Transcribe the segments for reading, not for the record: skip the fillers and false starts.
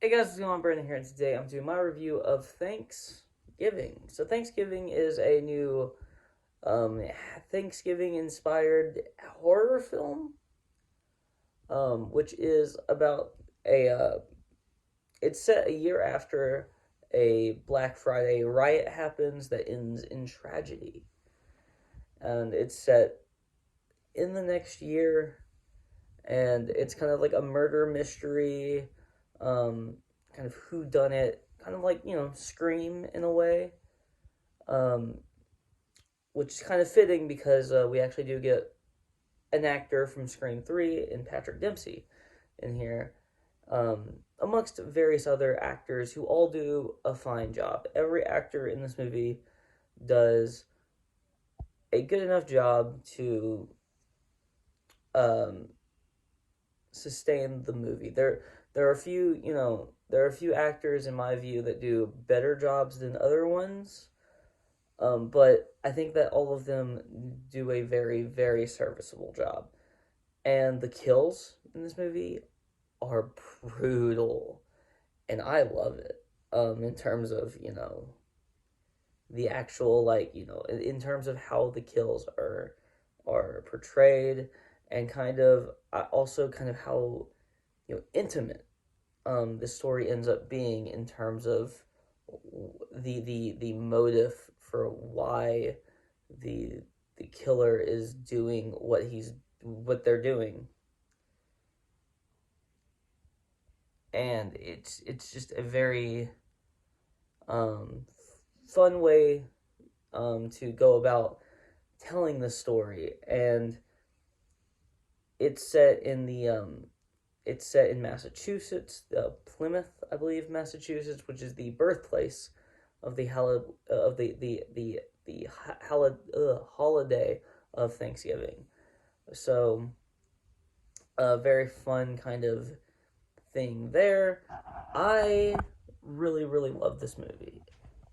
Hey guys, what's going on? Brandon here, and today I'm doing my review of Thanksgiving. So Thanksgiving is a new um, Thanksgiving inspired horror film, which is about a it's set a year after a Black Friday riot happens that ends in tragedy, and it's set in the next year, and it's kind of like a murder mystery, um, kind of who done it, kind of like Scream in a way, um, which is kind of fitting because we actually do get an actor from Scream 3 in Patrick Dempsey in here, amongst various other actors who all do a fine job. Every actor in this movie does a good enough job to um, sustain the movie. There are a few, there are a few actors in my view that do better jobs than other ones. But I think that all of them do a very, very serviceable job. And the kills in this movie are brutal, and I love it. In terms of the actual in terms of how the kills are portrayed, and kind of also kind of how intimate the story ends up being in terms of the motive for why the the killer is doing what they're doing, and it's just a very um, fun way to go about telling the story, and it's set in the it's set in Massachusetts, Plymouth, I believe, Massachusetts, which is the birthplace of the holiday of Thanksgiving. So a very fun kind of thing there. I really love this movie.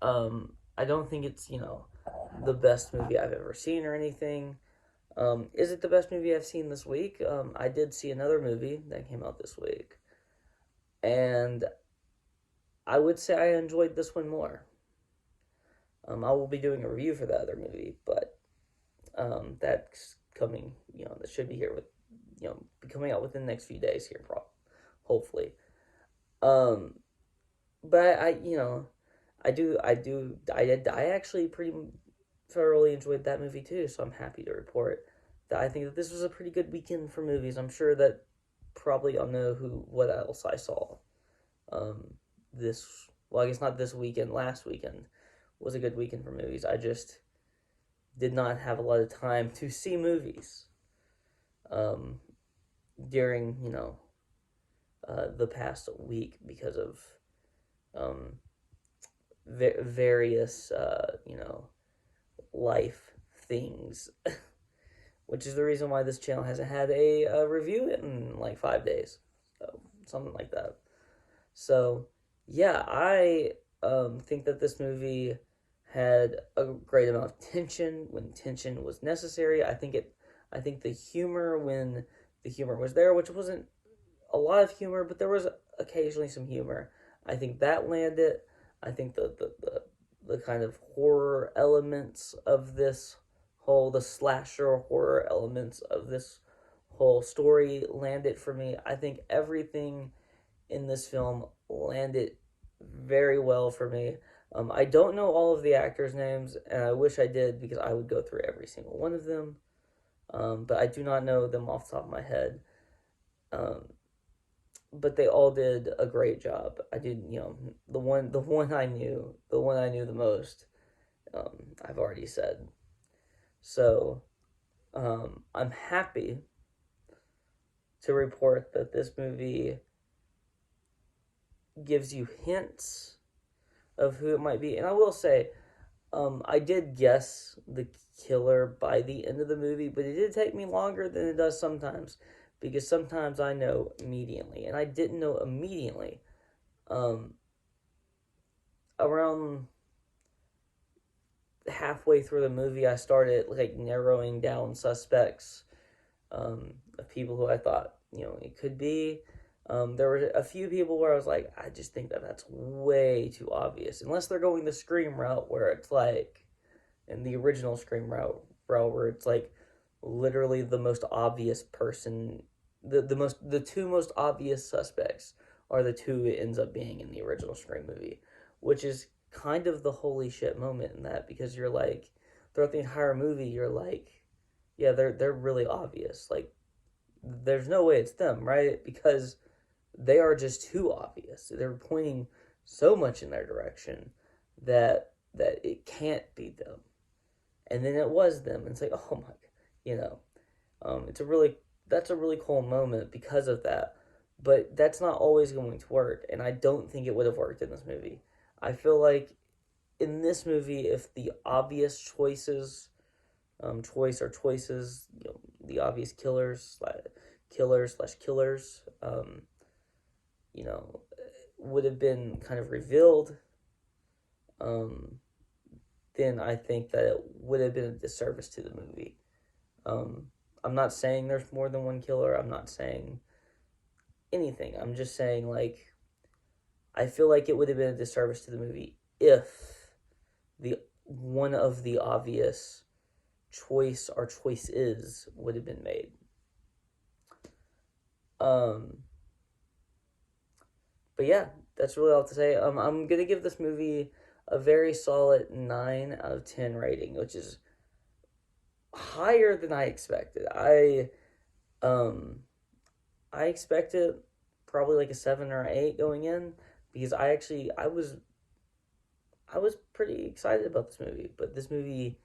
I don't think it's the best movie I've ever seen or anything. Is it the best movie I've seen this week? I did see another movie that came out this week, and I would say I enjoyed this one more. I will be doing a review for the other movie, but that's coming. That should be here with, be coming out within the next few days here, hopefully. Um, but I actually pretty thoroughly enjoyed that movie too. So I'm happy to report that I think that this was a pretty good weekend for movies. I'm sure that probably I'll know what else I saw. Um, I guess not this weekend. Last weekend was a good weekend for movies. I just did not have a lot of time to see movies um, during the past week because of um, various life things, which is the reason why this channel hasn't had a review in like 5 days, so something like that. So yeah, I think that this movie had a great amount of tension when tension was necessary. I think the humor when the humor was there, which wasn't a lot of humor, but there was occasionally some humor. I think that landed. I think the kind of horror elements of this the slasher horror elements of this whole story landed for me. I think everything in this film landed very well for me. I don't know all of the actors' names, and I wish I did because I would go through every single one of them. But I do not know them off the top of my head. Um, but they all did a great job. I did, the one I knew the most. I've already said. So I'm happy to report that this movie gives you hints of who it might be, and I will say, I did guess the killer by the end of the movie, but it did take me longer than it does sometimes, because sometimes I know immediately, and I didn't know immediately. Um, Around halfway through the movie, I started like narrowing down suspects of people who I thought it could be. There were a few people where I was like, I just think that that's way too obvious. Unless they're going the Scream route where it's like, in the original Scream route where it's like literally the most obvious person, the two most obvious suspects are the two it ends up being in the original Scream movie, which is kind of the holy shit moment in that, because you're like, throughout the entire movie you're like, yeah, they're really obvious. Like, there's no way it's them, right? Because they are just too obvious. They're pointing so much in their direction that it can't be them. And then it was them. And it's like, oh my, you know, it's a really that's a really cool moment because of that. But that's not always going to work, and I don't think it would have worked in this movie. I feel like in this movie, if the obvious choices, the obvious killers, you know, would have been kind of revealed, um, then I think that it would have been a disservice to the movie. Um, I'm not saying there's more than one killer. I'm not saying anything. I'm just saying, like, I feel like it would have been a disservice to the movie if the one of the obvious choices would have been made. Um, but yeah, that's really all to say. I'm gonna give this movie a very solid 9 out of 10 rating, which is higher than I expected. Um I expected probably like a 7 or 8 going in, because I was pretty excited about this movie, but this movie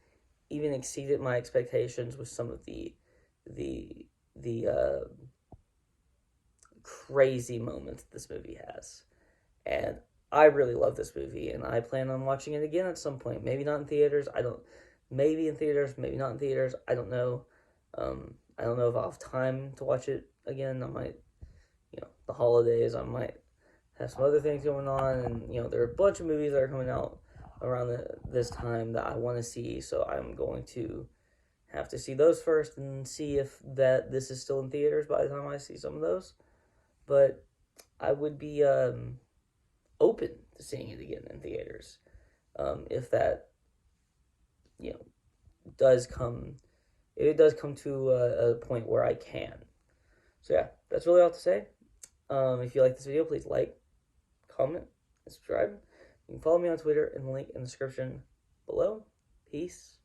even exceeded my expectations with some of the the crazy moments this movie has. And I really love this movie, and I plan on watching it again at some point. Maybe not in theaters. I don't. Maybe in theaters. Maybe not in theaters. I don't know. I don't know if I'll have time to watch it again. I might, the holidays. I might have some other things going on, and there are a bunch of movies that are coming out around this time that I want to see. So I'm going to have to see those first and see if this is still in theaters by the time I see some of those. But I would be open to seeing it again in theaters, if that you know does come if it does come to a point where I can. So yeah, that's really all to say. If you like this video, please like, comment, and subscribe. You can follow me on Twitter in the link in the description below. Peace.